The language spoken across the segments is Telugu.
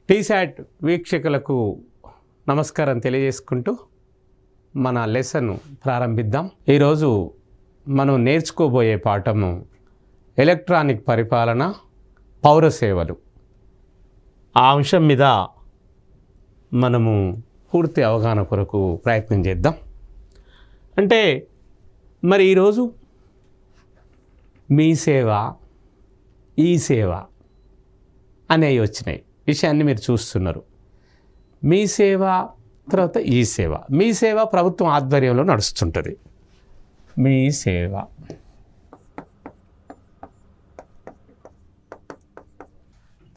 టీశాట్ వీక్షకులకు నమస్కారం తెలియజేసుకుంటూ మన లెసన్ ప్రారంభిద్దాం. ఈరోజు మనం నేర్చుకోబోయే పాఠము ఎలక్ట్రానిక్ పరిపాలన, పౌర సేవలు. ఆ అంశం మీద మనము పూర్తి అవగాహన కొరకు ప్రయత్నం చేద్దాం. అంటే మరి ఈరోజు మీ సేవ, ఈ సేవ అనేవి వచ్చినాయి. విషయాన్ని మీరు చూస్తున్నారు. మీ సేవ తర్వాత ఈ సేవ. మీ సేవ ప్రభుత్వం ఆధ్వర్యంలో నడుస్తుంటుంది. మీ సేవ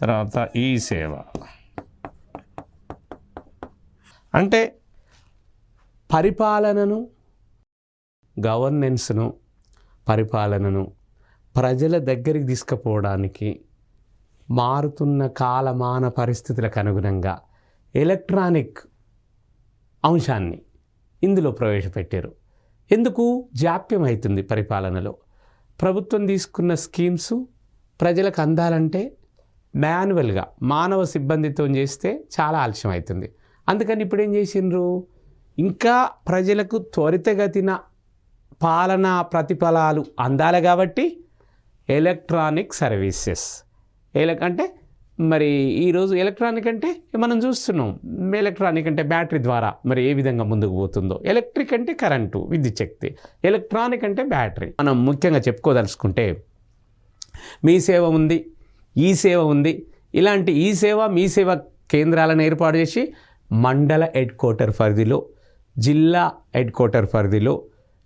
తర్వాత ఈ సేవ అంటే పరిపాలనను, గవర్నెన్స్ను, పరిపాలనను ప్రజల దగ్గరికి తీసుకుపోవడానికి మారుతున్న కాలమాన పరిస్థితులకు అనుగుణంగా ఎలక్ట్రానిక్ అంశాన్ని ఇందులో ప్రవేశపెట్టారు. ఎందుకు జాప్యం అవుతుంది పరిపాలనలో? ప్రభుత్వం తీసుకున్న స్కీమ్స్ ప్రజలకు అందాలంటే మాన్యువల్గా మానవ సిబ్బందితో చేస్తే చాలా ఆలస్యం అవుతుంది. అందుకని ఇప్పుడు ఏం చేసిండ్రు, ఇంకా ప్రజలకు త్వరితగతిన పాలనా ప్రతిఫలాలు అందాలి కాబట్టి ఎలక్ట్రానిక్ సర్వీసెస్. అంటే మరి ఈరోజు ఎలక్ట్రానిక్ అంటే మనం చూస్తున్నాం. ఎలక్ట్రానిక్ అంటే బ్యాటరీ ద్వారా మరి ఏ విధంగా ముందుకు పోతుందో. ఎలక్ట్రిక్ అంటే కరెంటు, విద్యుత్ శక్తి. ఎలక్ట్రానిక్ అంటే బ్యాటరీ. మనం ముఖ్యంగా చెప్పుకోదలుచుకుంటే మీ సేవ ఉంది, ఈ సేవ ఉంది. ఇలాంటి ఈ సేవ, మీ సేవ కేంద్రాలను ఏర్పాటు చేసి మండల హెడ్ క్వార్టర్ పరిధిలో, జిల్లా హెడ్ క్వార్టర్ పరిధిలో,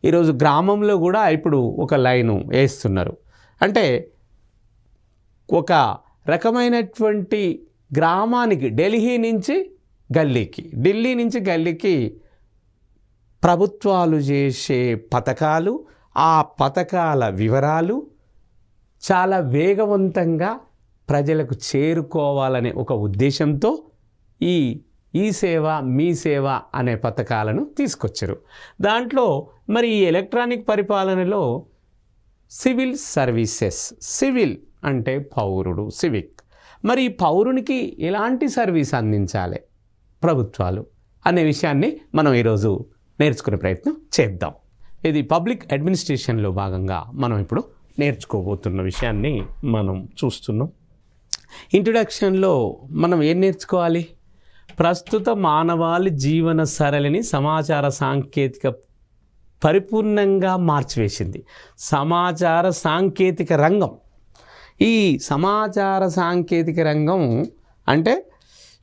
ఈరోజు గ్రామంలో కూడా ఇప్పుడు ఒక లైను వేస్తున్నారు. అంటే ఒక రకమైనటువంటి గ్రామానికి ఢిల్లీ నుంచి గల్లీకి ప్రభుత్వాలు చేసే పథకాలు, ఆ పథకాల వివరాలు చాలా వేగవంతంగా ప్రజలకు చేరుకోవాలనే ఒక ఉద్దేశంతో ఈ సేవ, మీ సేవ అనే పథకాలను తీసుకొచ్చారు. దాంట్లో మరి ఈ ఎలక్ట్రానిక్ పరిపాలనలో సివిల్ సర్వీసెస్, సివిల్ అంటే పౌరుడు, సివిక్. మరి ఈ పౌరునికి ఎలాంటి సర్వీస్ అందించాలి ప్రభుత్వాలు అనే విషయాన్ని మనం ఈరోజు నేర్చుకునే ప్రయత్నం చేద్దాం. ఇది పబ్లిక్ అడ్మినిస్ట్రేషన్లో భాగంగా మనం ఇప్పుడు నేర్చుకోబోతున్న విషయాన్ని మనం చూస్తున్నాం. ఇంట్రొడక్షన్లో మనం ఏం నేర్చుకోవాలి? ప్రస్తుత మానవాళి జీవన సరళిని సమాచార సాంకేతిక పరిపూర్ణంగా మార్చివేసింది. సమాచార సాంకేతిక రంగం. ఈ సమాచార సాంకేతిక రంగం అంటే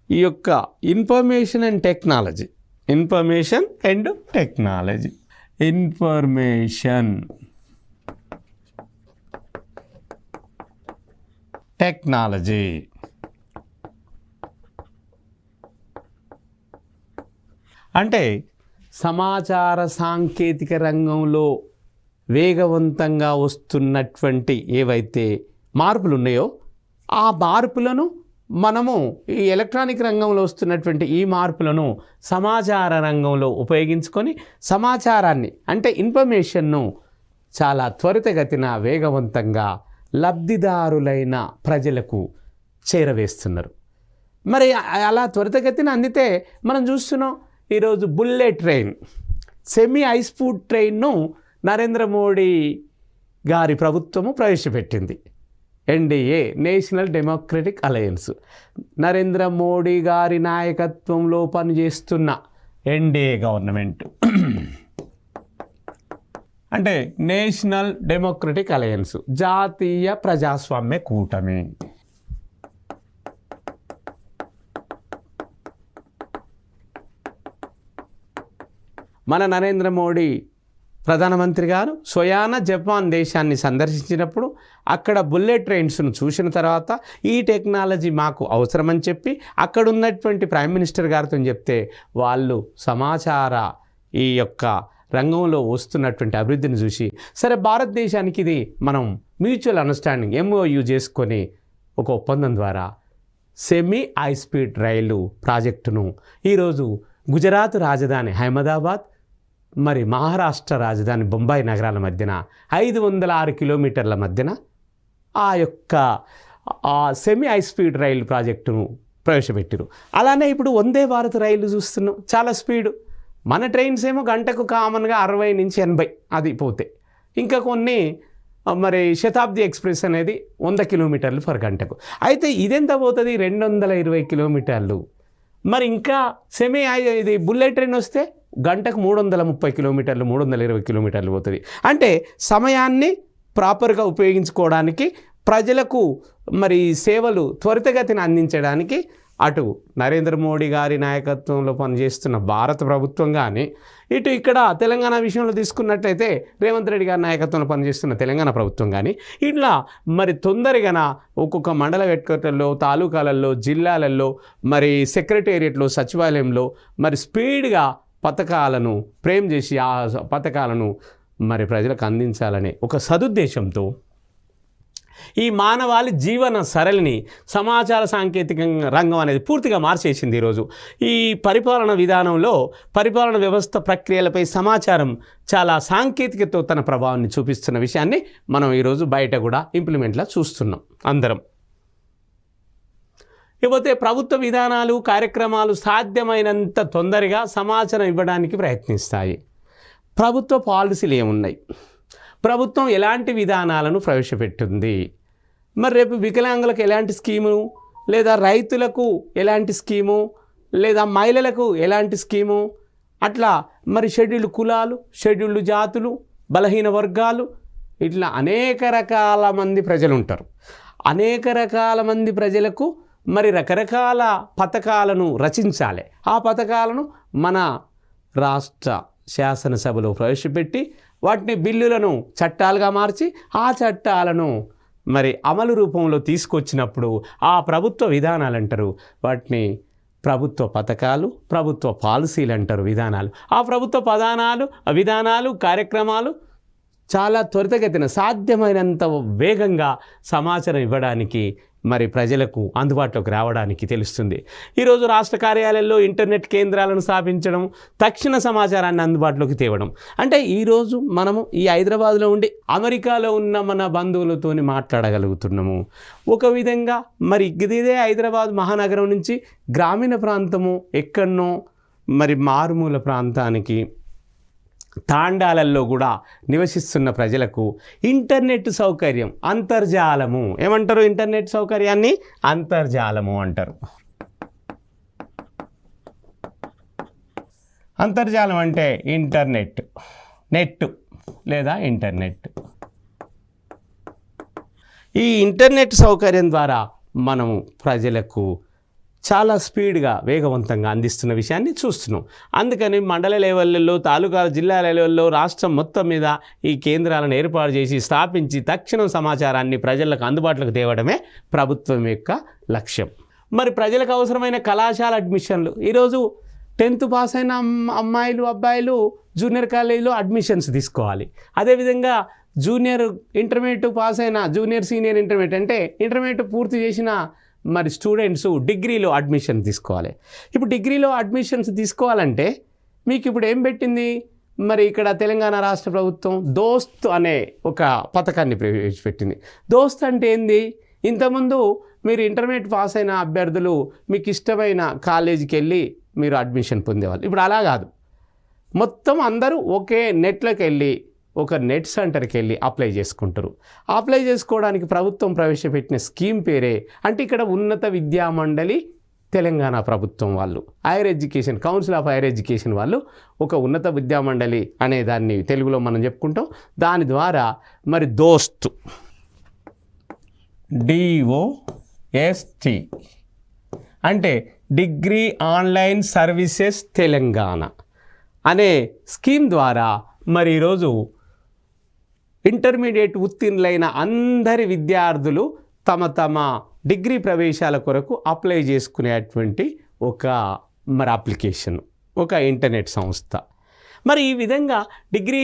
ఈ యొక్క ఇన్ఫర్మేషన్ అండ్ టెక్నాలజీ, అంటే సమాచార సాంకేతిక రంగంలో వేగవంతంగా వస్తున్నటువంటి ఏవైతే మార్పులు ఉన్నాయో ఆ మార్పులను మనము ఈ ఎలక్ట్రానిక్ రంగంలో వస్తున్నటువంటి ఈ మార్పులను సమాచార రంగంలో ఉపయోగించుకొని సమాచారాన్ని అంటే ఇన్ఫర్మేషన్ను చాలా త్వరితగతిన వేగవంతంగా లబ్ధిదారులైన ప్రజలకు చేరవేస్తున్నారు. మరి అలా త్వరితగతిన అందితే మనం చూస్తున్నాం. ఈరోజు bullet train, semi high speed ట్రైన్ను నరేంద్ర మోడీ గారి ప్రభుత్వము ప్రవేశపెట్టింది. NDA, national democratic alliance, Narendra Modi గారి నాయకత్వంలో పనిచేస్తున్న ఎన్డీఏ గవర్నమెంట్ అంటే నేషనల్ డెమోక్రటిక్ అలయన్స్, జాతీయ ప్రజాస్వామ్య కూటమి. మన నరేంద్ర మోడీ ప్రధానమంత్రి గారు స్వయాన జపాన్ దేశాన్ని సందర్శించినప్పుడు అక్కడ బుల్లెట్ ట్రైన్స్ను చూసిన తర్వాత ఈ టెక్నాలజీ మాకు అవసరమని చెప్పి అక్కడ ఉన్నటువంటి ప్రైమ్ మినిస్టర్ గారితో చెప్తే వాళ్ళు సమాచార ఈ యొక్క రంగంలో వస్తున్నటువంటి అభివృద్ధిని చూసి సరే భారతదేశానికి ఇది మనం మ్యూచువల్ అండర్స్టాండింగ్ MOU చేసుకొని ఒక ఒప్పందం ద్వారా సెమీ హై స్పీడ్ రైలు ప్రాజెక్టును ఈరోజు గుజరాత్ రాజధాని అహ్మదాబాద్, మరి మహారాష్ట్ర రాజధాని బొంబాయి నగరాల మధ్యన 506 కిలోమీటర్ల మధ్యన ఆ యొక్క సెమీ హై స్పీడ్ రైలు ప్రాజెక్టును ప్రవేశపెట్టారు. అలానే ఇప్పుడు వందే భారత్ రైలు చూస్తున్నాం, చాలా స్పీడు. మన ట్రైన్స్ ఏమో గంటకు కామన్గా 60 నుంచి 80 అది పోతే, ఇంకా కొన్ని మరి శతాబ్ది ఎక్స్ప్రెస్ అనేది 100 కిలోమీటర్లు పర్ గంటకు. అయితే ఇదెంత పోతుంది? 220 కిలోమీటర్లు. మరి ఇంకా ఇది బుల్లెట్ ట్రైన్ వస్తే గంటకు 330 కిలోమీటర్లు, 320 కిలోమీటర్లు పోతుంది. అంటే సమయాన్ని ప్రాపర్గా ఉపయోగించుకోవడానికి, ప్రజలకు మరి సేవలు త్వరితగతిని అందించడానికి అటు నరేంద్ర మోడీ గారి నాయకత్వంలో పనిచేస్తున్న భారత ప్రభుత్వం కానీ, ఇటు ఇక్కడ తెలంగాణ విషయంలో తీసుకున్నట్లయితే రేవంత్ రెడ్డి గారి నాయకత్వంలో పనిచేస్తున్న తెలంగాణ ప్రభుత్వం కానీ, ఇట్లా మరి తొందరగా ఒక్కొక్క మండల హెడ్క్వార్టర్లో, తాలూకాలలో, జిల్లాలలో, మరి సెక్రటేరియట్లో, సచివాలయంలో మరి స్పీడ్గా పథకాలను ఫ్రేమ్ చేసి ఆ పథకాలను మరి ప్రజలకు అందించాలనే ఒక సదుద్దేశంతో ఈ మానవాళి జీవన సరళిని సమాచార సాంకేతిక రంగం అనేది పూర్తిగా మార్చేసింది. ఈరోజు ఈ పరిపాలన విధానంలో పరిపాలన వ్యవస్థ ప్రక్రియలపై సమాచారం చాలా సాంకేతికతో తన ప్రభావాన్ని చూపిస్తున్న విషయాన్ని మనం ఈరోజు బయట కూడా ఇంప్లిమెంట్లా చూస్తున్నాం అందరం. ఇకపోతే ప్రభుత్వ విధానాలు, కార్యక్రమాలు సాధ్యమైనంత తొందరగా సమాచారం ఇవ్వడానికి ప్రయత్నిస్తాయి. ప్రభుత్వ పాలసీలు ఏమున్నాయి, ప్రభుత్వం ఎలాంటి విధానాలను ప్రవేశపెట్టింది, మరి రేపు వికలాంగులకు ఎలాంటి స్కీము, లేదా రైతులకు ఎలాంటి స్కీము, లేదా మహిళలకు ఎలాంటి స్కీము, అట్లా మరి షెడ్యూల్డ్ కులాలు, షెడ్యూల్డ్ జాతులు, బలహీన వర్గాలు, ఇట్లా అనేక రకాల మంది ప్రజలు ఉంటారు. అనేక రకాల మంది ప్రజలకు మరి రకరకాల పథకాలను రచించాలి. ఆ పథకాలను మన రాష్ట్ర శాసనసభలో ప్రవేశపెట్టి వాటిని బిల్లులను చట్టాలుగా మార్చి ఆ చట్టాలను మరి అమలు రూపంలో తీసుకొచ్చినప్పుడు ఆ ప్రభుత్వ విధానాలు అంటారు. వాటిని ప్రభుత్వ పథకాలు, ప్రభుత్వ పాలసీలు అంటారు, విధానాలు. ఆ ప్రభుత్వ విధానాలు, కార్యక్రమాలు చాలా త్వరితగతిన సాధ్యమైనంత వేగంగా సమాచారం ఇవ్వడానికి మరి ప్రజలకు అందుబాటులోకి రావడానికి తెలుస్తుంది. ఈరోజు రాష్ట్ర కార్యాలయాల్లో ఇంటర్నెట్ కేంద్రాలను స్థాపించడం, తక్షణ సమాచారాన్ని అందుబాటులోకి తేవడం. అంటే ఈరోజు మనము ఈ హైదరాబాద్లో ఉండి అమెరికాలో ఉన్న మన బంధువులతోని మాట్లాడగలుగుతున్నాము. ఒక విధంగా మరి ఇదే హైదరాబాద్ మహానగరం నుంచి గ్రామీణ ప్రాంతము ఎక్కడనో మరి మారుమూల ప్రాంతానికి, తాండాలల్లో కూడా నివసిస్తున్న ప్రజలకు ఇంటర్నెట్ సౌకర్యం, అంతర్జాలము ఏమంటారు? ఇంటర్నెట్ సౌకర్యాన్ని అంతర్జాలము అంటారు. అంతర్జాలం అంటే ఇంటర్నెట్, నెట్ లేదా ఇంటర్నెట్. ఈ ఇంటర్నెట్ సౌకర్యం ద్వారా మనము ప్రజలకు చాలా స్పీడ్గా, వేగవంతంగా అందిస్తున్న విషయాన్ని చూస్తున్నాం. అందుకని మండల లెవెల్లో, తాలూకాల, జిల్లా లెవెల్లో, రాష్ట్రం మొత్తం మీద ఈ కేంద్రాలను ఏర్పాటు చేసి స్థాపించి తక్షణం సమాచారాన్ని ప్రజలకు అందుబాటులోకి తేవడమే ప్రభుత్వం యొక్క లక్ష్యం. మరి ప్రజలకు అవసరమైన కళాశాల అడ్మిషన్లు, ఈరోజు 10th పాస్ అయిన అమ్మాయిలు, అబ్బాయిలు జూనియర్ కాలేజీలో అడ్మిషన్స్ తీసుకోవాలి. అదేవిధంగా జూనియర్ ఇంటర్మీడియట్ పాస్ అయిన, జూనియర్ సీనియర్ ఇంటర్మీడియట్ అంటే ఇంటర్మీడియట్ పూర్తి చేసిన మరి స్టూడెంట్స్ డిగ్రీలో అడ్మిషన్ తీసుకోవాలి. ఇప్పుడు డిగ్రీలో అడ్మిషన్స్ తీసుకోవాలంటే మీకు ఇప్పుడు ఏం పెట్టింది? మరి ఇక్కడ తెలంగాణ రాష్ట్ర ప్రభుత్వం దోస్త్ అనే ఒక పథకాన్ని ప్రవేశపెట్టింది. దోస్త్ అంటే ఏంది? ఇంతకుముందు మీరు ఇంటర్మీడియట్ పాస్ అయిన అభ్యర్థులు మీకు ఇష్టమైన కాలేజీకి వెళ్ళి మీరు అడ్మిషన్ పొందేవాళ్ళు. ఇప్పుడు అలా కాదు, మొత్తం అందరూ ఒకే నెట్లోకి వెళ్ళి ఒక నెట్ సెంటర్కి వెళ్ళి అప్లై చేసుకుంటారు. అప్లై చేసుకోవడానికి ప్రభుత్వం ప్రవేశపెట్టిన స్కీమ్ పేరే, అంటే ఇక్కడ ఉన్నత విద్యా మండలి తెలంగాణ ప్రభుత్వం వాళ్ళు, higher education council of higher education వాళ్ళు ఒక ఉన్నత విద్యా మండలి అనే దాన్ని తెలుగులో మనం చెప్పుకుంటాం. దాని ద్వారా మరి దోస్త్, DOST అంటే డిగ్రీ ఆన్లైన్ సర్వీసెస్ తెలంగాణ అనే స్కీమ్ ద్వారా మరి ఈరోజు ఇంటర్మీడియట్ ఉత్తీర్ణులైన అందరి విద్యార్థులు తమ డిగ్రీ ప్రవేశాల కొరకు అప్లై చేసుకునేటువంటి ఒక మరి అప్లికేషన్, ఒక ఇంటర్నెట్ సంస్థ. మరి ఈ విధంగా డిగ్రీ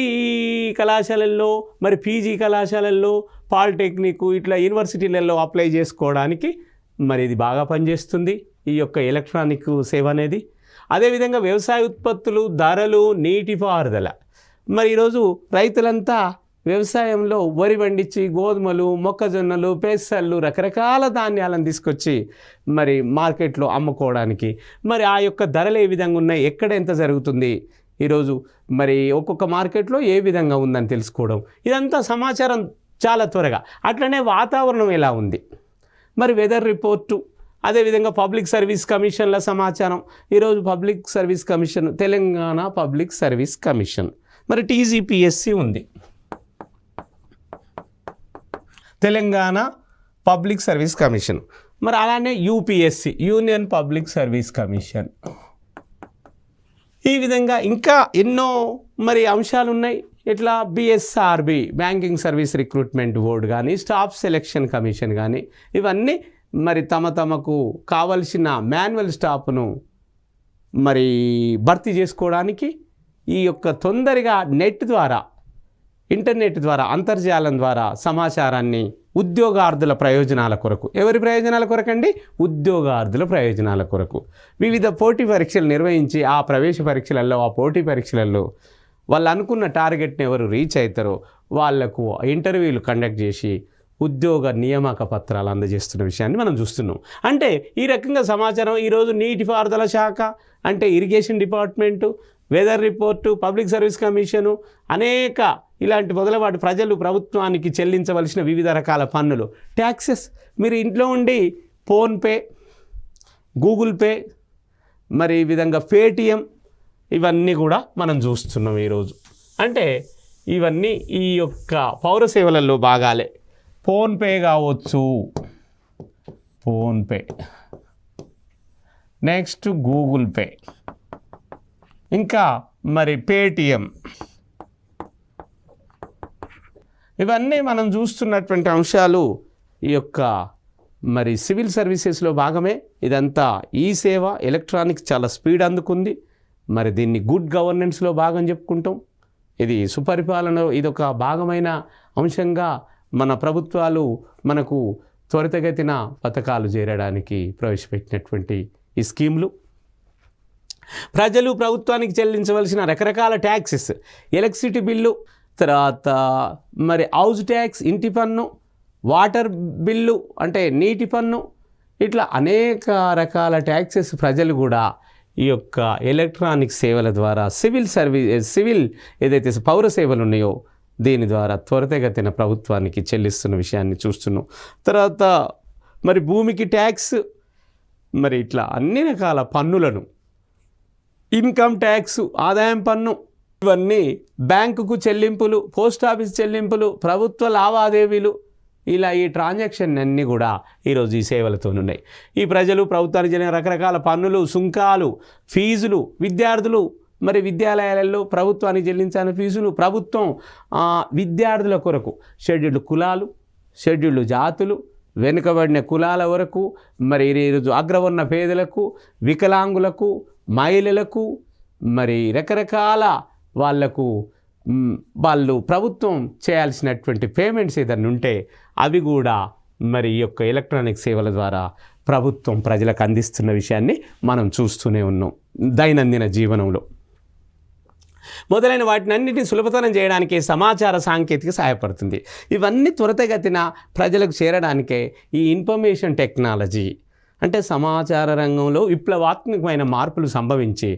కళాశాలల్లో, మరి PG కళాశాలల్లో, పాలిటెక్నిక్, ఇట్లా యూనివర్సిటీలలో అప్లై చేసుకోవడానికి మరి ఇది బాగా పనిచేస్తుంది ఈ యొక్క ఎలక్ట్రానిక్ సేవ అనేది. అదేవిధంగా వ్యవసాయ ఉత్పత్తులు, ధరలు, నీటిపారుదల, మరి ఈరోజు రైతులంతా వ్యవసాయంలో వరి పండించి గోధుమలు, మొక్కజొన్నలు, పెసళ్ళు, రకరకాల ధాన్యాలను తీసుకొచ్చి మరి మార్కెట్లో అమ్ముకోవడానికి మరి ఆ యొక్క ధరలు ఏ విధంగా ఉన్నాయి, ఎక్కడ ఎంత జరుగుతుంది, ఈరోజు మరి ఒక్కొక్క మార్కెట్లో ఏ విధంగా ఉందని తెలుసుకోవడం, ఇదంతా సమాచారం చాలా త్వరగా. అట్లనే వాతావరణం ఎలా ఉంది, మరి వెదర్ రిపోర్టు, అదేవిధంగా పబ్లిక్ సర్వీస్ కమిషన్ల సమాచారం. ఈరోజు public service commission, Telangana public service commission, మరి టీజీపీఎస్సీ ఉంది, తెలంగాణ పబ్లిక్ సర్వీస్ కమిషన్. మరి అలానే UPSC, union public service commission. ఈ విధంగా ఇంకా ఎన్నో మరి అంశాలు ఉన్నాయి. ఇట్లా BSRB, banking service recruitment board కానీ, స్టాఫ్ సెలెక్షన్ కమిషన్ కానీ, ఇవన్నీ మరి తమకు కావలసిన మాన్యువల్ స్టాఫ్ను మరి భర్తీ చేసుకోవడానికి ఈ యొక్క తొందరగా నెట్ ద్వారా, ఇంటర్నెట్ ద్వారా, అంతర్జాలం ద్వారా సమాచారాన్ని ఉద్యోగార్థుల ప్రయోజనాల కొరకు, ఎవరి ప్రయోజనాల కొరకండి, ఉద్యోగార్థుల ప్రయోజనాల కొరకు వివిధ పోటీ పరీక్షలు నిర్వహించి ఆ ప్రవేశ పరీక్షలలో, ఆ పోటీ పరీక్షలలో వాళ్ళు అనుకున్న టార్గెట్ని ఎవరు రీచ్ అవుతారో వాళ్లకు ఇంటర్వ్యూలు కండక్ట్ చేసి ఉద్యోగ నియామక పత్రాలు అందజేస్తున్న విషయాన్ని మనం చూస్తున్నాం. అంటే ఈ రకంగా సమాచారం ఈరోజు నీటిపారుదల శాఖ, అంటే irrigation department, weather report, public service commission, అనేక ఇలాంటి మొదలవాటి ప్రజలు ప్రభుత్వానికి చెల్లించవలసిన వివిధ రకాల పన్నులు, ట్యాక్సెస్, మీరు ఇంట్లో ఉండి ఫోన్పే, గూగుల్ పే, మరి ఈ విధంగా పేటిఎం, ఇవన్నీ కూడా మనం చూస్తున్నాం ఈరోజు. అంటే ఇవన్నీ ఈ యొక్క పౌర సేవలలో భాగాలే. ఫోన్పే కావచ్చు, ఫోన్పే, నెక్స్ట్ గూగుల్ పే, ఇంకా మరి పేటిఎం, ఇవన్నీ మనం చూస్తున్నటువంటి అంశాలు ఈ యొక్క మరి సివిల్ సర్వీసెస్లో భాగమే. ఇదంతా ఈ సేవ ఎలక్ట్రానిక్స్ చాలా స్పీడ్ అందుకుంది. మరి దీన్ని గుడ్ గవర్నెన్స్లో భాగం చెప్పుకుంటాం. ఇది సుపరిపాలన, ఇదొక భాగమైన అంశంగా మన ప్రభుత్వాలు మనకు త్వరితగతిన పథకాలు చేరడానికి ప్రవేశపెట్టినటువంటి ఈ స్కీములు. ప్రజలు ప్రభుత్వానికి చెల్లించవలసిన రకరకాల ట్యాక్సెస్, ఎలక్ట్రిసిటీ బిల్లు, తర్వాత మరి హౌస్ ట్యాక్స్, ఇంటి పన్ను, వాటర్ బిల్లు అంటే నీటి పన్ను, ఇట్లా అనేక రకాల ట్యాక్సెస్ ప్రజలు కూడా ఈ యొక్క ఎలక్ట్రానిక్ సేవల ద్వారా సివిల్ ఏదైతే పౌర సేవలు ఉన్నాయో దీని ద్వారా త్వరితగతిన ప్రభుత్వానికి చెల్లిస్తున్న విషయాన్ని చూస్తున్నాం. తర్వాత మరి భూమికి ట్యాక్స్, మరి ఇట్లా అన్ని రకాల పన్నులను, ఇన్కమ్ ట్యాక్స్, ఆదాయం పన్ను, ఇవన్నీ బ్యాంకుకు చెల్లింపులు, పోస్ట్ ఆఫీస్ చెల్లింపులు, ప్రభుత్వ లావాదేవీలు, ఇలా ఈ ట్రాన్సాక్షన్ అన్నీ కూడా ఈరోజు ఈ సేవలతో ఉన్నాయి. ఈ ప్రజలు ప్రభుత్వానికి చెందిన రకరకాల పన్నులు, సుంకాలు, ఫీజులు, విద్యార్థులు మరి విద్యాలయాలలో ప్రభుత్వానికి చెల్లించాలని ఫీజులు, ప్రభుత్వం విద్యార్థుల కొరకు షెడ్యూల్డ్ కులాలు, షెడ్యూల్డ్ జాతులు, వెనుకబడిన కులాల వరకు, మరి ఈరోజు అగ్రవర్ణ పేదలకు, వికలాంగులకు, మహిళలకు, మరి రకరకాల వాళ్ళు ప్రభుత్వం చేయాల్సినటువంటి పేమెంట్స్ ఏదైనా ఉంటే అవి కూడా మరి ఈ యొక్క ఎలక్ట్రానిక్ సేవల ద్వారా ప్రభుత్వం ప్రజలకు అందిస్తున్న విషయాన్ని మనం చూస్తూనే ఉన్నాం దైనందిన జీవనంలో. మొదలైన వాటిని అన్నిటిని సులభతరం చేయడానికే సమాచార సాంకేతిక సహాయపడుతుంది. ఇవన్నీ త్వరితగతిన ప్రజలకు చేరడానికే ఈ ఇన్ఫర్మేషన్ టెక్నాలజీ అంటే సమాచార రంగంలో విప్లవాత్మకమైన మార్పులు సంభవించి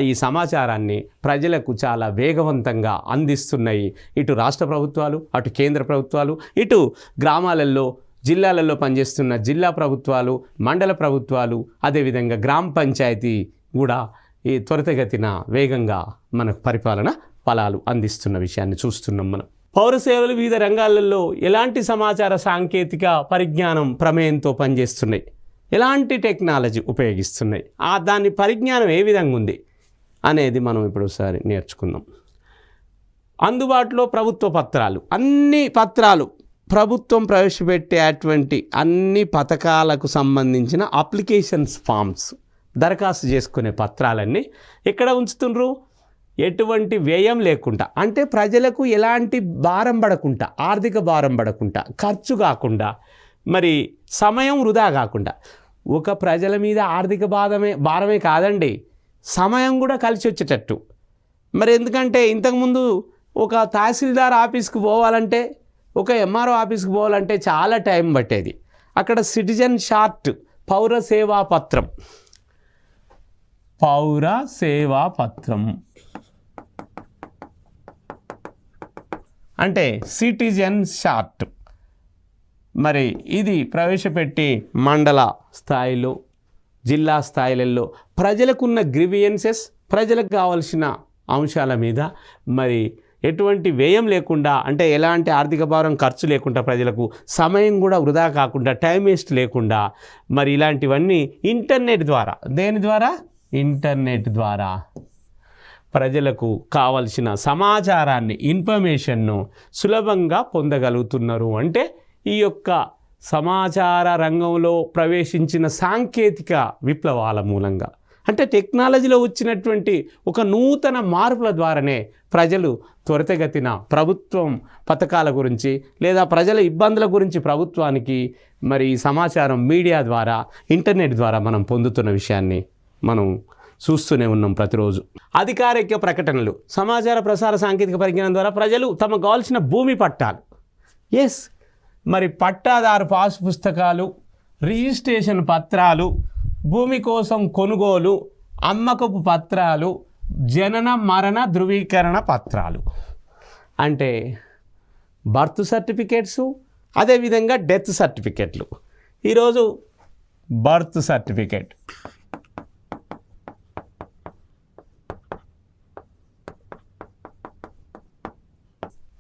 ఈ సమాచారాన్ని ప్రజలకు చాలా వేగవంతంగా అందిస్తున్నాయి. ఇటు రాష్ట్ర ప్రభుత్వాలు, అటు కేంద్ర ప్రభుత్వాలు, ఇటు గ్రామాలలో, జిల్లాలలో పనిచేస్తున్న జిల్లా ప్రభుత్వాలు, మండల ప్రభుత్వాలు, అదేవిధంగా గ్రామ పంచాయతీ కూడా ఈ త్వరితగతిన వేగంగా మనకు పరిపాలన ఫలాలు అందిస్తున్న విషయాన్ని చూస్తున్నాం మనం. పౌర సేవలు వివిధ రంగాలలో ఎలాంటి సమాచార సాంకేతిక పరిజ్ఞానం ప్రమేయంతో పనిచేస్తున్నాయి, ఎలాంటి టెక్నాలజీ ఉపయోగిస్తున్నాయి, దాని పరిజ్ఞానం ఏ విధంగా ఉంది అనేది మనం ఇప్పుడు ఒకసారి నేర్చుకుందాం. అందుబాటులో ప్రభుత్వ పత్రాలు, అన్ని పత్రాలు ప్రభుత్వం ప్రవేశపెట్టేటువంటి అన్ని పథకాలకు సంబంధించిన అప్లికేషన్స్ ఫామ్స్, దరఖాస్తు చేసుకునే పత్రాలన్నీ ఎక్కడ ఉంచుతుండ్రు, ఎటువంటి వ్యయం లేకుండా, అంటే ప్రజలకు ఎలాంటి భారం పడకుండా, ఆర్థిక భారం పడకుండా, ఖర్చు కాకుండా, మరి సమయం వృధా కాకుండా. ఒక ప్రజల మీద ఆర్థిక భారమే కాదండి, సమయం కూడా కలిసి వచ్చేటట్టు. మరి ఎందుకంటే ఇంతకుముందు ఒక తహసీల్దార్ ఆఫీస్కి పోవాలంటే, ఒక ఎంఆర్ఓ ఆఫీస్కి పోవాలంటే చాలా టైం పట్టేది. అక్కడ సిటిజన్ షార్ట్ పౌర సేవా పత్రం అంటే సిటిజన్ షార్ట్ మరి ఇది ప్రవేశపెట్టి మండల స్థాయిలో, జిల్లా స్థాయిలలో ప్రజలకున్న గ్రీవియన్సెస్, ప్రజలకు కావాల్సిన అంశాల మీద మరి ఎటువంటి వ్యయం లేకుండా, అంటే ఎలాంటి ఆర్థిక భారం ఖర్చు లేకుండా, ప్రజలకు సమయం కూడా వృధా కాకుండా, టైం వేస్ట్ లేకుండా మరి ఇలాంటివన్నీ ఇంటర్నెట్ ద్వారా, దేని ద్వారా? ఇంటర్నెట్ ద్వారా ప్రజలకు కావలసిన సమాచారాన్ని, ఇన్ఫర్మేషన్ను సులభంగా పొందగలుగుతున్నారు. అంటే ఈ యొక్క సమాచార రంగంలో ప్రవేశించిన సాంకేతిక విప్లవాల మూలంగా, అంటే టెక్నాలజీలో వచ్చినటువంటి ఒక నూతన మార్పుల ద్వారానే ప్రజలు త్వరితగతిన ప్రభుత్వం పథకాల గురించి లేదా ప్రజల ఇబ్బందుల గురించి ప్రభుత్వానికి మరి సమాచారం మీడియా ద్వారా, ఇంటర్నెట్ ద్వారా మనం పొందుతున్న విషయాన్ని మనం చూస్తూనే ఉన్నాం ప్రతిరోజు. అధికారిక ప్రకటనలు, సమాచార ప్రసార సాంకేతిక పరిజ్ఞానం ద్వారా ప్రజలు తమకు కావాల్సిన భూమి పట్టాలు, మరి పట్టాదారు పాస్ పుస్తకాలు, రిజిస్ట్రేషన్ పత్రాలు, భూమి కోసం కొనుగోలు, అమ్మకపు పత్రాలు, జనన మరణ ధృవీకరణ పత్రాలు, అంటే బర్త్ సర్టిఫికేట్సు, అదేవిధంగా డెత్ సర్టిఫికెట్లు. ఈరోజు బర్త్ సర్టిఫికేట్,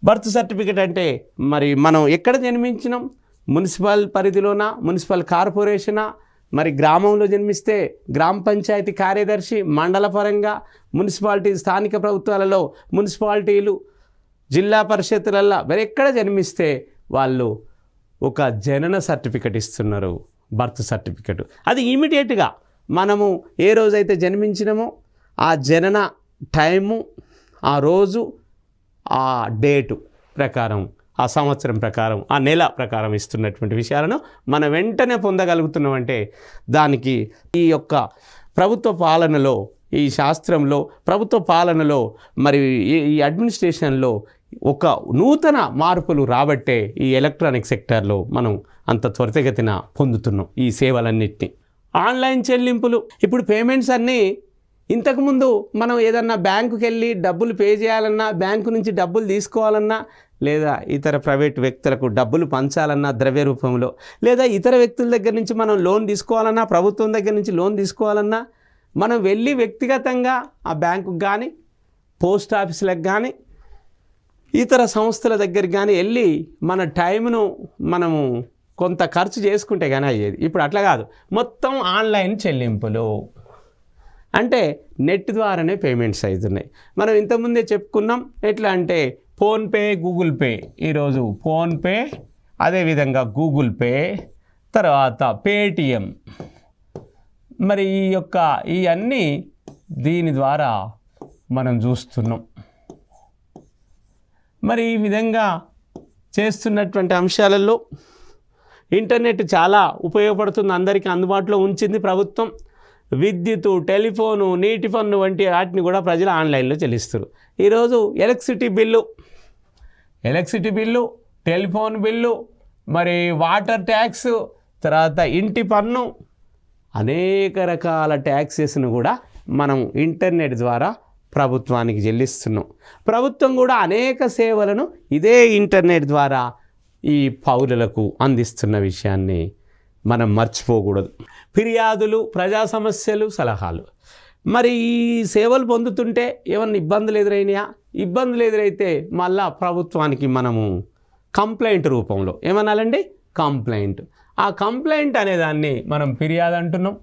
బర్త్ సర్టిఫికేట్ అంటే మరి మనం ఎక్కడ జన్మించినాం, మున్సిపల్ పరిధిలోనా, మున్సిపల్ కార్పొరేషనా, మరి గ్రామంలో జన్మిస్తే గ్రామ పంచాయతీ కార్యదర్శి, మండల పరంగా మున్సిపాలిటీ, స్థానిక ప్రభుత్వాలలో మున్సిపాలిటీలు, జిల్లా పరిషత్తులలో మరి ఎక్కడ జన్మిస్తే వాళ్ళు ఒక జనన సర్టిఫికెట్ ఇస్తున్నారు, బర్త్ సర్టిఫికెట్. అది ఇమీడియట్గా మనము ఏ రోజైతే జన్మించినామో ఆ జనన టైము, ఆ రోజు, ఆ డేటు ప్రకారం, ఆ సంవత్సరం ప్రకారం, ఆ నెల ప్రకారం ఇస్తున్నటువంటి విషయాలను మనం వెంటనే పొందగలుగుతున్నామంటే దానికి ఈ యొక్క ప్రభుత్వ పాలనలో, ఈ శాస్త్రంలో, ప్రభుత్వ పాలనలో మరి ఈ అడ్మినిస్ట్రేషన్లో ఒక నూతన మార్పులు రాబట్టే ఈ ఎలక్ట్రానిక్ సెక్టార్లో మనం అంత త్వరితగతిన పొందుతున్నాం ఈ సేవలన్నింటినీ. ఆన్లైన్ చెల్లింపులు, ఇప్పుడు పేమెంట్స్ అన్నీ, ఇంతకుముందు మనం ఏదన్నా బ్యాంకుకి వెళ్ళి డబ్బులు పే చేయాలన్నా, బ్యాంకు నుంచి డబ్బులు తీసుకోవాలన్నా, లేదా ఇతర ప్రైవేట్ వ్యక్తులకు డబ్బులు పంచాలన్నా ద్రవ్య రూపంలో, లేదా ఇతర వ్యక్తుల దగ్గర నుంచి మనం లోన్ తీసుకోవాలన్నా, ప్రభుత్వం దగ్గర నుంచి లోన్ తీసుకోవాలన్నా మనం వెళ్ళి వ్యక్తిగతంగా ఆ బ్యాంకుకు కానీ, పోస్ట్ ఆఫీసులకు కానీ, ఇతర సంస్థల దగ్గరికి కానీ వెళ్ళి మన టైంను మనము కొంత ఖర్చు చేసుకుంటే కానీ అయ్యేది. ఇప్పుడు అట్లా కాదు, మొత్తం ఆన్లైన్ చెల్లింపులు, అంటే నెట్ ద్వారానే పేమెంట్స్ అవుతున్నాయి. మనం ఇంతకుముందే చెప్పుకున్నాం, ఎట్లా అంటే ఫోన్పే, గూగుల్ పే. ఈరోజు ఫోన్పే, అదేవిధంగా గూగుల్ పే, తర్వాత పేటిఎం, మరి ఈ అన్నీ దీని ద్వారా మనం చూస్తున్నాం. మరి ఈ విధంగా చేస్తున్నటువంటి అంశాలలో ఇంటర్నెట్ చాలా ఉపయోగపడుతుంది, అందరికీ అందుబాటులో ఉంచింది ప్రభుత్వం. విద్యుత్తు, టెలిఫోను, నీటి పన్ను వంటి వాటిని కూడా ప్రజలు ఆన్లైన్లో చెల్లిస్తారు. ఈరోజు ఎలక్ట్రిసిటీ బిల్లు, టెలిఫోన్ బిల్లు, మరి వాటర్ ట్యాక్స్, తర్వాత ఇంటి పన్ను, అనేక రకాల ట్యాక్సెస్ను కూడా మనం ఇంటర్నెట్ ద్వారా ప్రభుత్వానికి చెల్లిస్తున్నాం. ప్రభుత్వం కూడా అనేక సేవలను ఇదే ఇంటర్నెట్ ద్వారా ఈ పౌరులకు అందిస్తున్న విషయాన్ని మనం మర్చిపోకూడదు. ఫిర్యాదులు, ప్రజా సమస్యలు, సలహాలు, మరి ఈ సేవలు పొందుతుంటే ఏమన్నా ఇబ్బందులు ఎదురైనాయా? ఇబ్బందులు ఎదురైతే మళ్ళా ప్రభుత్వానికి మనము కంప్లైంట్ రూపంలో ఏమనాలండి? కంప్లైంట్. ఆ కంప్లైంట్ అనేదాన్ని మనం ఫిర్యాదు అంటున్నాం.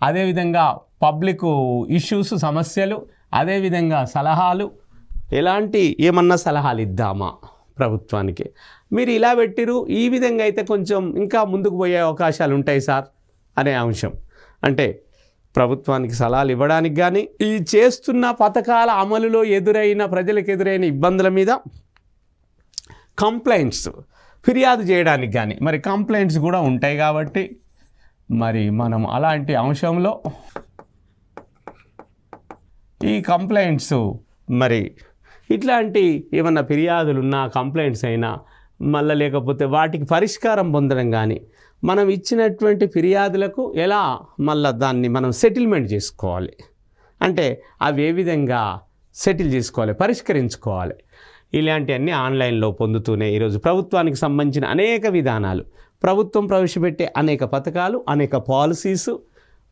అదేవిధంగా పబ్లిక్ ఇష్యూస్, సమస్యలు, అదేవిధంగా సలహాలు, ఎలాంటి ఏమన్నా సలహాలు ఇద్దామా ప్రభుత్వానికి, మీరు ఇలా పెట్టిరు, ఈ విధంగా అయితే కొంచెం ఇంకా ముందుకు పోయే అవకాశాలు ఉంటాయి సార్ అనే అంశం. అంటే ప్రభుత్వానికి సలహాలు ఇవ్వడానికి కానీ, ఈ చేస్తున్న పథకాల అమలులో ప్రజలకు ఎదురైన ఇబ్బందుల మీద కంప్లైంట్స్, ఫిర్యాదు చేయడానికి కానీ, మరి కంప్లైంట్స్ కూడా ఉంటాయి కాబట్టి మరి మనం అలాంటి అంశంలో ఈ కంప్లైంట్స్ మరి ఇట్లాంటి ఏమన్నా ఫిర్యాదులున్నా, కంప్లైంట్స్ అయినా, మళ్ళీ లేకపోతే వాటికి పరిష్కారం పొందడం కానీ, మనం ఇచ్చినటువంటి ఫిర్యాదులకు ఎలా మళ్ళీ దాన్ని మనం సెటిల్మెంట్ చేసుకోవాలి, అంటే అవి ఏ విధంగా సెటిల్ చేసుకోవాలి, పరిష్కరించుకోవాలి, ఇలాంటివన్నీ ఆన్లైన్లో పొందుతూనే ఈరోజు ప్రభుత్వానికి సంబంధించిన అనేక విధానాలు, ప్రభుత్వం ప్రవేశపెట్టే అనేక పథకాలు, అనేక పాలసీసు,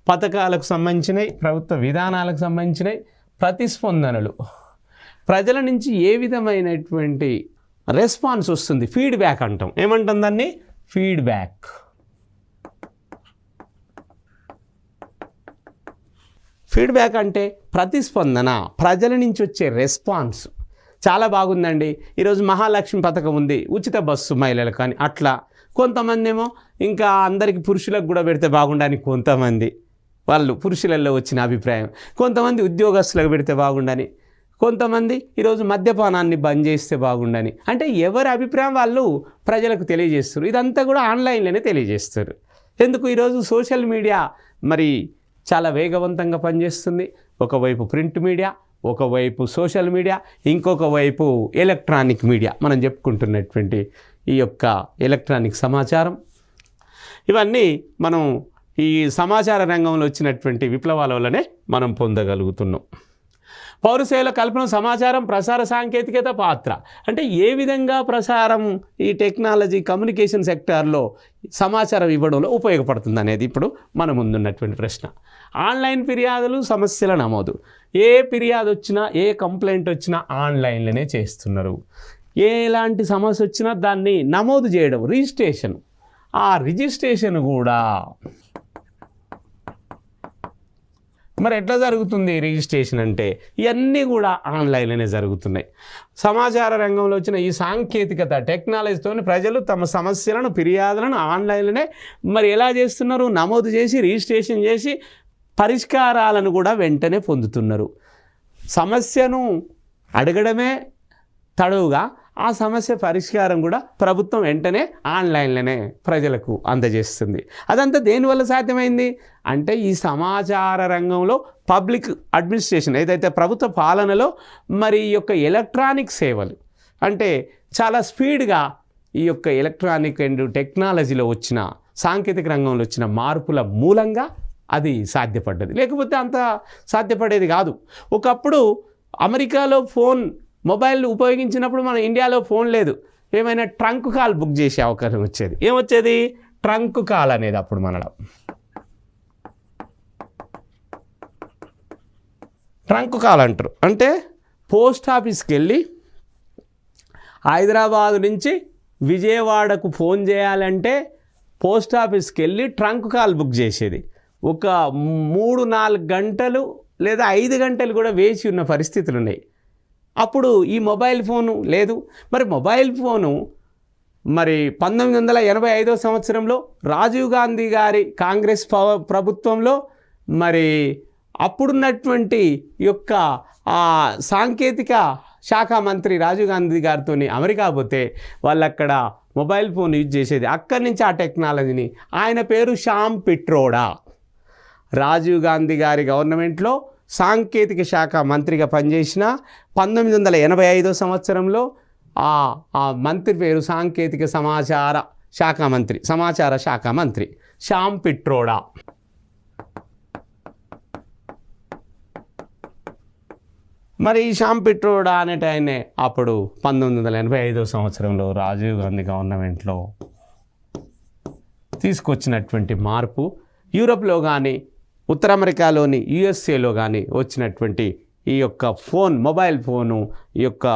పథకాలకు సంబంధించినవి, ప్రభుత్వ విధానాలకు సంబంధించినవి, ప్రతిస్పందనలు, ప్రజల నుంచి ఏ విధమైనటువంటి రెస్పాన్స్ వస్తుంది, ఫీడ్బ్యాక్ అంటాం. ఏమంటాం దాన్ని? ఫీడ్బ్యాక్. ఫీడ్బ్యాక్ అంటే ప్రతిస్పందన, ప్రజల నుంచి వచ్చే రెస్పాన్స్. చాలా బాగుందండి, ఈరోజు మహాలక్ష్మి పథకం ఉంది, ఉచిత బస్సు మహిళలకు కానీ, అట్లా కొంతమంది ఏమో ఇంకా అందరికీ పురుషులకు కూడా పెడితే బాగుండని కొంతమంది, వాళ్ళు పురుషులలో వచ్చిన అభిప్రాయం. కొంతమంది ఉద్యోగస్తులకు పెడితే బాగుండని, కొంతమంది ఈరోజు మద్యపానాన్ని బంద్ చేస్తే బాగుండని. అంటే ఎవరి అభిప్రాయం వాళ్ళు ప్రజలకు తెలియజేస్తారు. ఇదంతా కూడా ఆన్లైన్లోనే తెలియజేస్తారు. ఎందుకు? ఈరోజు సోషల్ మీడియా మరి చాలా వేగవంతంగా పనిచేస్తుంది. ఒకవైపు ప్రింట్ మీడియా, ఒకవైపు సోషల్ మీడియా, ఇంకొక వైపు ఎలక్ట్రానిక్ మీడియా, మనం చెప్పుకుంటున్నటువంటి ఈ యొక్క ఎలక్ట్రానిక్ సమాచారం. ఇవన్నీ మనం ఈ సమాచార రంగంలో వచ్చినటువంటి విప్లవాల వల్లనే మనం పొందగలుగుతున్నాం. పౌర సేవల కల్పన, సమాచారం, ప్రసార సాంకేతికత పాత్ర అంటే ఏ విధంగా ప్రసారం ఈ టెక్నాలజీ కమ్యూనికేషన్ సెక్టార్లో సమాచారం ఇవ్వడంలో ఉపయోగపడుతుంది అనేది ఇప్పుడు మన ముందున్నటువంటి ప్రశ్న. ఆన్లైన్ ఫిర్యాదులు, సమస్యల నమోదు. ఏ ఫిర్యాదు వచ్చినా, ఏ కంప్లైంట్ వచ్చినా ఆన్లైన్లోనే చేస్తున్నారు. ఎలాంటి సమస్య వచ్చినా దాన్ని నమోదు చేయడం, రిజిస్ట్రేషన్. ఆ రిజిస్ట్రేషన్ కూడా మరి ఎట్లా జరుగుతుంది రిజిస్ట్రేషన్ అంటే? ఇవన్నీ కూడా ఆన్లైన్లోనే జరుగుతున్నాయి. సమాచార రంగంలో వచ్చిన ఈ సాంకేతికత టెక్నాలజీతో ప్రజలు తమ సమస్యలను, ఫిర్యాదులను ఆన్లైన్లోనే మరి ఎలా చేస్తున్నారు? నమోదు చేసి, రిజిస్ట్రేషన్ చేసి, పరిష్కారాలను కూడా వెంటనే పొందుతున్నారు. సమస్యను అడగడమే తడువుగా ఆ సమస్య పరిష్కారం కూడా ప్రభుత్వం వెంటనే ఆన్లైన్లోనే ప్రజలకు అందజేస్తుంది. అదంతా దేనివల్ల సాధ్యమైంది అంటే ఈ సమాచార రంగంలో పబ్లిక్ అడ్మినిస్ట్రేషన్ ఏదైతే ప్రభుత్వ పాలనలో మరి ఈ యొక్క ఎలక్ట్రానిక్ సేవలు అంటే చాలా స్పీడ్గా ఈ యొక్క ఎలక్ట్రానిక్ అండ్ టెక్నాలజీలో వచ్చిన సాంకేతిక రంగంలో వచ్చిన మార్పుల మూలంగా అది సాధ్యపడ్డది. లేకపోతే అంత సాధ్యపడేది కాదు. ఒకప్పుడు అమెరికాలో మొబైల్ ఉపయోగించినప్పుడు మన ఇండియాలో ఫోన్ లేదు. ఏమైనా ట్రంక్ కాల్ బుక్ చేసే అవకాశం వచ్చేది. ఏమొచ్చేది? ట్రంక్ కాల్ అనేది అప్పుడు మనలో. ట్రంక్ కాల్ అంటారు. అంటే పోస్ట్ ఆఫీస్కి వెళ్ళి హైదరాబాద్ నుంచి విజయవాడకు ఫోన్ చేయాలంటే పోస్ట్ ఆఫీస్కి వెళ్ళి ట్రంక్ కాల్ బుక్ చేసేది. ఒక 3-4 గంటలు లేదా 5 గంటలు కూడా వేచి ఉన్న పరిస్థితులు ఉన్నాయి. అప్పుడు ఈ మొబైల్ ఫోను లేదు. మరి మొబైల్ ఫోను మరి 1985 సంవత్సరంలో రాజీవ్ గాంధీ గారి కాంగ్రెస్ ప్రభుత్వంలో మరి అప్పుడున్నటువంటి యొక్క సాంకేతిక శాఖ మంత్రి రాజీవ్ గాంధీ గారితో అమెరికా పోతే వాళ్ళు అక్కడ మొబైల్ ఫోన్ యూజ్ చేసేది. అక్కడి నుంచి ఆ టెక్నాలజీని, ఆయన పేరు శ్యామ్ పిట్రోడా, రాజీవ్ గాంధీ గారి గవర్నమెంట్లో సాంకేతిక శాఖ మంత్రిగా పనిచేసిన 1985 సంవత్సరంలో ఆ మంత్రి పేరు సాంకేతిక సమాచార శాఖ మంత్రి శ్యామ్ పిట్రోడా. మరి ఈ శ్యామ్ పిట్రోడా అనేట ఆయనే అప్పుడు 1985 సంవత్సరంలో రాజీవ్ గాంధీ గవర్నమెంట్లో తీసుకొచ్చినటువంటి మార్పు యూరోప్లో కానీ ఉత్తర అమెరికాలోని యుఎస్ఏలో కానీ వచ్చినటువంటి ఈ యొక్క మొబైల్ ఫోను ఈ యొక్క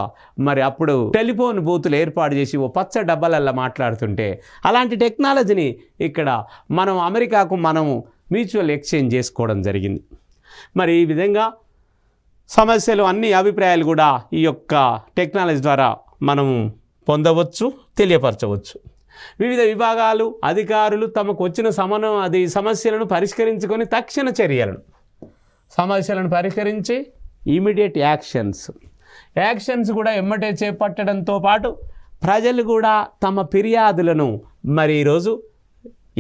మరి అప్పుడు టెలిఫోన్ బూతులు ఏర్పాటు చేసి ఓ పచ్చ డబ్బాలల్లో మాట్లాడుతుంటే అలాంటి టెక్నాలజీని ఇక్కడ మనం అమెరికాకు మనము మ్యూచువల్ ఎక్స్చేంజ్ చేసుకోవడం జరిగింది. మరి ఈ విధంగా సమస్యలు అన్ని అభిప్రాయాలు కూడా ఈ యొక్క టెక్నాలజీ ద్వారా మనము పొందవచ్చు, తెలియపరచవచ్చు. వివిధ విభాగాలు, అధికారులు తమకు వచ్చిన సమస్యలను పరిష్కరించుకొని తక్షణ సమస్యలను పరిష్కరించి ఇమీడియట్ యాక్షన్స్ కూడా ఎమ్మటే చేపట్టడంతో పాటు ప్రజలు కూడా తమ ఫిర్యాదులను మరి ఈరోజు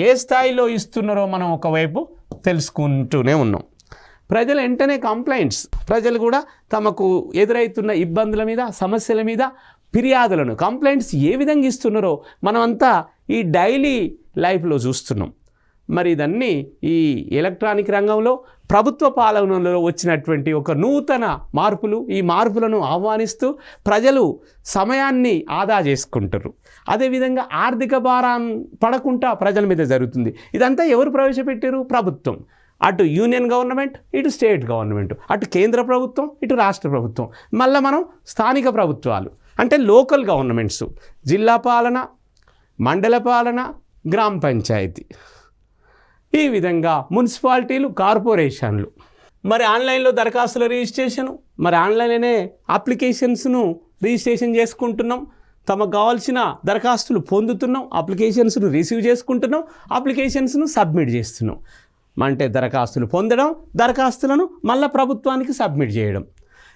ఏ స్థాయిలో ఇస్తున్నారో మనం ఒకవైపు తెలుసుకుంటూనే ఉన్నాం. ప్రజలు వెంటనే కంప్లైంట్స్, ప్రజలు కూడా తమకు ఎదురవుతున్న ఇబ్బందుల మీద, సమస్యల మీద ఫిర్యాదులను, కంప్లైంట్స్ ఏ విధంగా ఇస్తున్నారో మనమంతా ఈ డైలీ లైఫ్లో చూస్తున్నాం. మరి ఇదన్నీ ఈ ఎలక్ట్రానిక్ రంగంలో ప్రభుత్వ పాలనలో వచ్చినటువంటి ఒక నూతన మార్పులు. ఈ మార్పులను ఆహ్వానిస్తూ ప్రజలు సమయాన్ని ఆదా చేసుకుంటారు. అదేవిధంగా ఆర్థిక భారం పడకుండా ప్రజల మీద జరుగుతుంది. ఇదంతా ఎవరు ప్రవేశపెట్టారు? ప్రభుత్వం. అటు యూనియన్ గవర్నమెంట్, ఇటు స్టేట్ గవర్నమెంట్, అటు కేంద్ర ప్రభుత్వం, ఇటు రాష్ట్ర ప్రభుత్వం, మళ్ళీ మనం స్థానిక ప్రభుత్వాలు అంటే లోకల్ గవర్నమెంట్స్, జిల్లా పాలన, మండల పాలన, గ్రామ పంచాయతీ, ఈ విధంగా మున్సిపాలిటీలు, కార్పొరేషన్లు. మరి ఆన్లైన్లో దరఖాస్తుల రిజిస్ట్రేషను, మరి ఆన్లైన్లోనే అప్లికేషన్స్ను రిజిస్ట్రేషన్ చేసుకుంటున్నాం. తమకు కావాల్సిన దరఖాస్తులు పొందుతున్నాం, అప్లికేషన్స్ను రిసీవ్ చేసుకుంటున్నాం, అప్లికేషన్స్ను సబ్మిట్ చేస్తున్నాం. అంటే దరఖాస్తులు పొందడం, దరఖాస్తులను మళ్ళీ ప్రభుత్వానికి సబ్మిట్ చేయడం,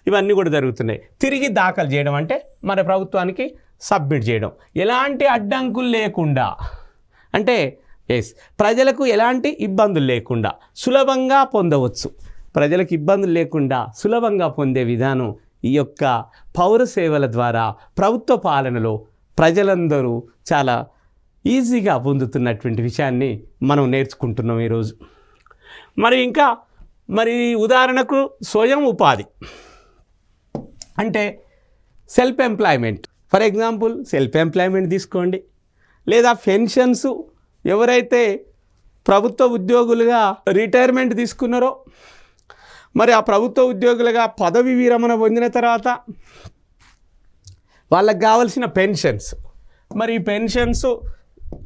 ఇవన్నీ కూడా జరుగుతున్నాయి. తిరిగి దాఖలు చేయడం అంటే మన ప్రభుత్వానికి సబ్మిట్ చేయడం, ఎలాంటి అడ్డంకులు లేకుండా, అంటే ప్రజలకు ఎలాంటి ఇబ్బందులు లేకుండా సులభంగా పొందవచ్చు. ప్రజలకు ఇబ్బందులు లేకుండా సులభంగా పొందే విధానం ఈ యొక్క పౌర సేవల ద్వారా ప్రభుత్వ పాలనలో ప్రజలందరూ చాలా ఈజీగా పొందుతున్నటువంటి విషయాన్ని మనం నేర్చుకుంటున్నాం ఈరోజు. మరి ఉదాహరణకు స్వయం ఉపాధి అంటే self employment. For example self employment తీసుకోండి, లేదా పెన్షన్స్. ఎవరైతే ప్రభుత్వ ఉద్యోగులుగా రిటైర్మెంట్ తీసుకున్నారో, మరి ఆ ప్రభుత్వ ఉద్యోగులుగా పదవి విరమణ పొందిన తర్వాత వాళ్ళకి కావాల్సిన పెన్షన్స్, మరి ఈ పెన్షన్స్,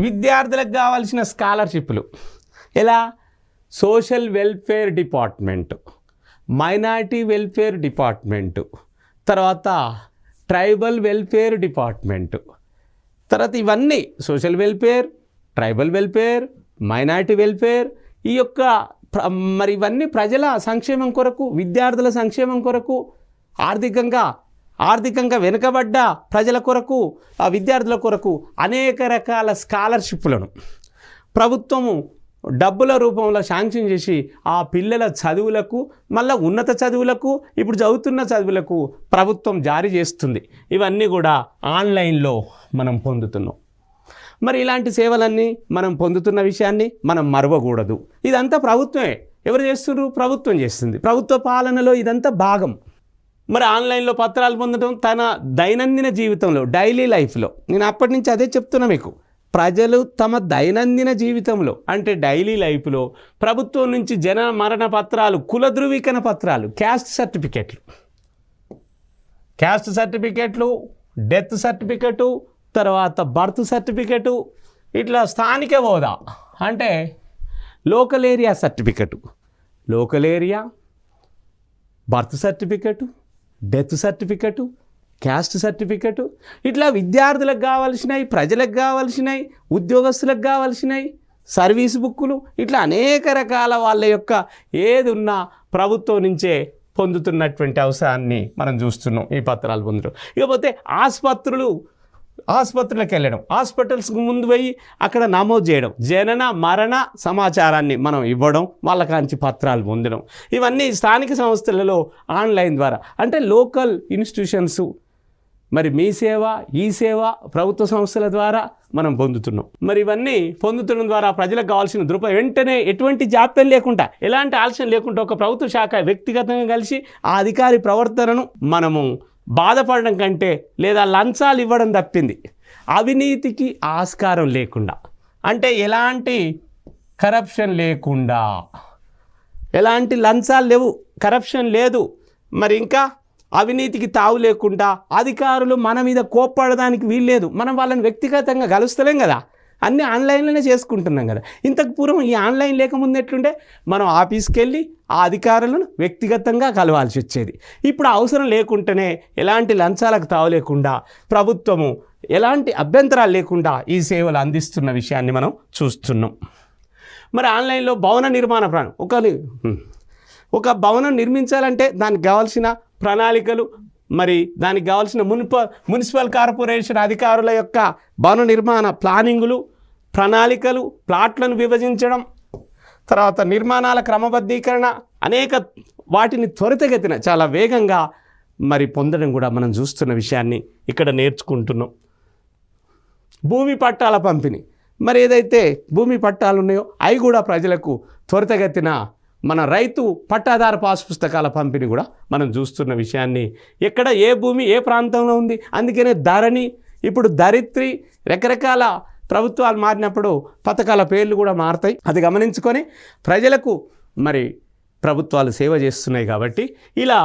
విద్యార్థులకు కావాల్సిన స్కాలర్షిప్లు ఎలా? Social welfare department, minority welfare department, తర్వాత ట్రైబల్ వెల్ఫేర్ డిపార్ట్మెంటు, తర్వాత ఇవన్నీ social welfare, tribal welfare, minority welfare, ఈ యొక్క మరి ఇవన్నీ ప్రజల సంక్షేమం కొరకు, విద్యార్థుల సంక్షేమం కొరకు, ఆర్థికంగా వెనుకబడ్డ ప్రజల కొరకు, ఆ విద్యార్థుల కొరకు అనేక రకాల స్కాలర్షిప్లను ప్రభుత్వము డబ్బుల రూపంలో శాంక్షన్ చేసి ఆ పిల్లల చదువులకు, మళ్ళీ ఉన్నత చదువులకు, ఇప్పుడు చదువుతున్న చదువులకు ప్రభుత్వం జారీ చేస్తుంది. ఇవన్నీ కూడా ఆన్లైన్లో మనం పొందుతున్నాం. మరి ఇలాంటి సేవలన్నీ మనం పొందుతున్న విషయాన్ని మనం మరవకూడదు. ఇదంతా ప్రభుత్వమే. ఎవరు చేస్తున్నారు? ప్రభుత్వం చేస్తుంది. ప్రభుత్వ పాలనలో ఇదంతా భాగం. మరి ఆన్లైన్లో పత్రాలు పొందడం తన దైనందిన జీవితంలో, డైలీ లైఫ్లో, నేను అప్పటి నుంచి అదే చెప్తున్నా మీకు, ప్రజలు తమ దైనందిన జీవితంలో అంటే డైలీ లైఫ్లో ప్రభుత్వం నుంచి జనన మరణ పత్రాలు, కుల ధృవీకరణ పత్రాలు, క్యాస్ట్ సర్టిఫికెట్లు, డెత్ సర్టిఫికెటు, తర్వాత బర్త్ సర్టిఫికెటు, ఇట్లా స్థానిక హోదా అంటే local area certificate, local area, birth certificate, death certificate, caste certificate, ఇట్లా విద్యార్థులకు కావాల్సినవి, ప్రజలకు కావాల్సినవి, ఉద్యోగస్తులకు కావాల్సినవి, సర్వీస్ బుక్కులు, ఇట్లా అనేక రకాల వాళ్ళ యొక్క ఏది ఉన్నా ప్రభుత్వం నుంచే పొందుతున్నటువంటి అవసరాన్ని మనం చూస్తున్నాం ఈ పత్రాలు పొందడం. ఇకపోతే ఆసుపత్రులకు వెళ్ళడం, హాస్పిటల్స్కి ముందు పోయి అక్కడ నమోదు చేయడం, జనన మరణ సమాచారాన్ని మనం ఇవ్వడం, వాళ్ళ కాంచి పత్రాలు పొందడం, ఇవన్నీ స్థానిక సంస్థలలో ఆన్లైన్ ద్వారా అంటే లోకల్ ఇన్స్టిట్యూషన్స్, మరి మీ సేవ, ఈ సేవ ప్రభుత్వ సంస్థల ద్వారా మనం పొందుతున్నాం. మరి ఇవన్నీ పొందుతున్న ద్వారా ప్రజలకు కావాల్సిన దృక్పథం వెంటనే ఎటువంటి జాప్యం లేకుండా, ఎలాంటి ఆలస్యం లేకుండా ఒక ప్రభుత్వ శాఖ వ్యక్తిగతంగా కలిసి ఆ అధికారి ప్రవర్తనను మనము బాధపడడం కంటే, లేదా లంచాలు ఇవ్వడం తప్పింది, అవినీతికి ఆస్కారం లేకుండా, అంటే ఎలాంటి కరప్షన్ లేకుండా, ఎలాంటి లంచాలు లేవు, కరప్షన్ లేదు, మరి ఇంకా అవినీతికి తావు లేకుండా, అధికారులు మన మీద కోప్పడడానికి వీల్లేదు. మనం వాళ్ళని వ్యక్తిగతంగా కలుస్తలేం కదా, అన్నీ ఆన్లైన్లోనే చేసుకుంటున్నాం కదా. ఇంతకు పూర్వం ఈ ఆన్లైన్ లేకముందు ఎట్లుంటే మనం ఆఫీస్కి వెళ్ళి ఆ అధికారులను వ్యక్తిగతంగా కలవాల్సి వచ్చేది. ఇప్పుడు అవసరం లేకుండానే ఎలాంటి లంచాలకు తావు లేకుండా, ప్రభుత్వము ఎలాంటి అభ్యంతరాలు లేకుండా ఈ సేవలు అందిస్తున్న విషయాన్ని మనం చూస్తున్నాం. మరి ఆన్లైన్లో భవన నిర్మాణ ఒక భవనం నిర్మించాలంటే దానికి కావాల్సిన ప్రణాళికలు, మరి దానికి కావాల్సిన మున్సిపల్ కార్పొరేషన్ అధికారుల యొక్క భవన నిర్మాణ ప్లానింగులు, ప్రణాళికలు, ప్లాట్లను విభజించడం, తర్వాత నిర్మాణాల క్రమబద్ధీకరణ, అనేక వాటిని త్వరితగతిన చాలా వేగంగా మరి పొందడం కూడా మనం చూస్తున్న విషయాన్ని ఇక్కడ నేర్చుకుంటున్నాం. భూమి పట్టాల పంపిణీ, మరి ఏదైతే భూమి పట్టాలు ఉన్నాయో అవి కూడా ప్రజలకు త్వరితగతిన మన రైతు పట్టాదార పాస్ పుస్తకాల పంపిణీ కూడా మనం చూస్తున్న విషయాన్ని, ఎక్కడ ఏ భూమి ఏ ప్రాంతంలో ఉంది. అందుకనే ధరణి, ఇప్పుడు ధరిత్రి, రకరకాల ప్రభుత్వాలు మారినప్పుడు పథకాల పేర్లు కూడా మారుతాయి. అది గమనించుకొని ప్రజలకు మరి ప్రభుత్వాలు సేవ చేస్తున్నాయి. కాబట్టి ఇలా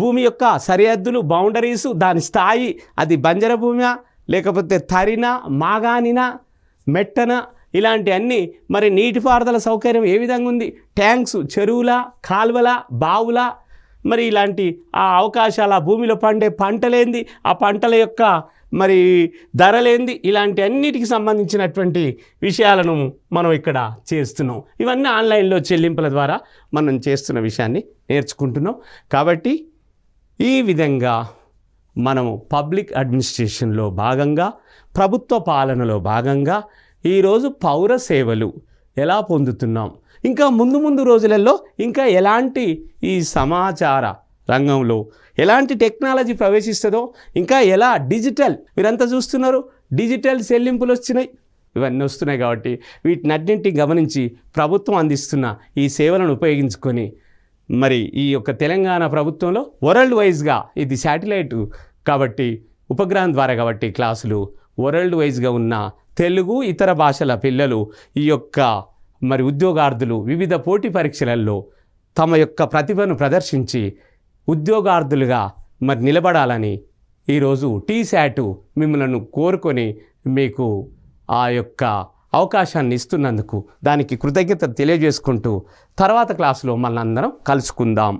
భూమి యొక్క సరిహద్దులు, బౌండరీసు, దాని స్థాయి, అది బంజర భూమా లేకపోతే తరినా, మాగానినా, మెట్టన, ఇలాంటి అన్నీ, మరి నీటిపారుదల సౌకర్యం ఏ విధంగా ఉంది, ట్యాంక్స్, చెరువుల, కాలువల, బావుల, మరి ఇలాంటి ఆ అవకాశాలు, ఆ భూమిలో పండే పంటలేంది, ఆ పంటల యొక్క మరి ధరలేంది, ఇలాంటి అన్నిటికి సంబంధించినటువంటి విషయాలను మనం ఇక్కడ చేస్తున్నాం. ఇవన్నీ ఆన్లైన్లో చెల్లింపుల ద్వారా మనం చేస్తున్న విషయాన్ని నేర్చుకుంటున్నాం. కాబట్టి ఈ విధంగా మనము పబ్లిక్ అడ్మినిస్ట్రేషన్లో భాగంగా, ప్రభుత్వ పాలనలో భాగంగా ఈరోజు పౌర సేవలు ఎలా పొందుతున్నాం, ఇంకా ముందు రోజులలో ఇంకా ఎలాంటి ఈ సమాచార రంగంలో ఎలాంటి టెక్నాలజీ ప్రవేశిస్తుందో, ఇంకా ఎలా డిజిటల్, మీరంతా చూస్తున్నారు డిజిటల్ చెల్లింపులు వచ్చినాయి, ఇవన్నీ వస్తున్నాయి. కాబట్టి వీటినన్నింటినీ గమనించి ప్రభుత్వం అందిస్తున్న ఈ సేవలను ఉపయోగించుకొని మరి ఈ యొక్క తెలంగాణ ప్రభుత్వంలో వరల్డ్ వైజ్గా, ఇది శాటిలైట్ కాబట్టి ఉపగ్రహం ద్వారా కాబట్టి క్లాసులు వరల్డ్ వైజ్గా ఉన్న తెలుగు ఇతర భాషల పిల్లలు ఈ యొక్క మరి ఉద్యోగార్థులు వివిధ పోటీ పరీక్షలలో తమ యొక్క ప్రతిభను ప్రదర్శించి ఉద్యోగార్థులుగా మరి నిలబడాలని ఈరోజు టీశాట్ మిమ్మల్ని కోరుకొని మీకు ఆ యొక్క అవకాశాన్ని ఇస్తున్నందుకు దానికి కృతజ్ఞత తెలియజేసుకుంటూ తర్వాత క్లాసులో మనందరం కలుసుకుందాం.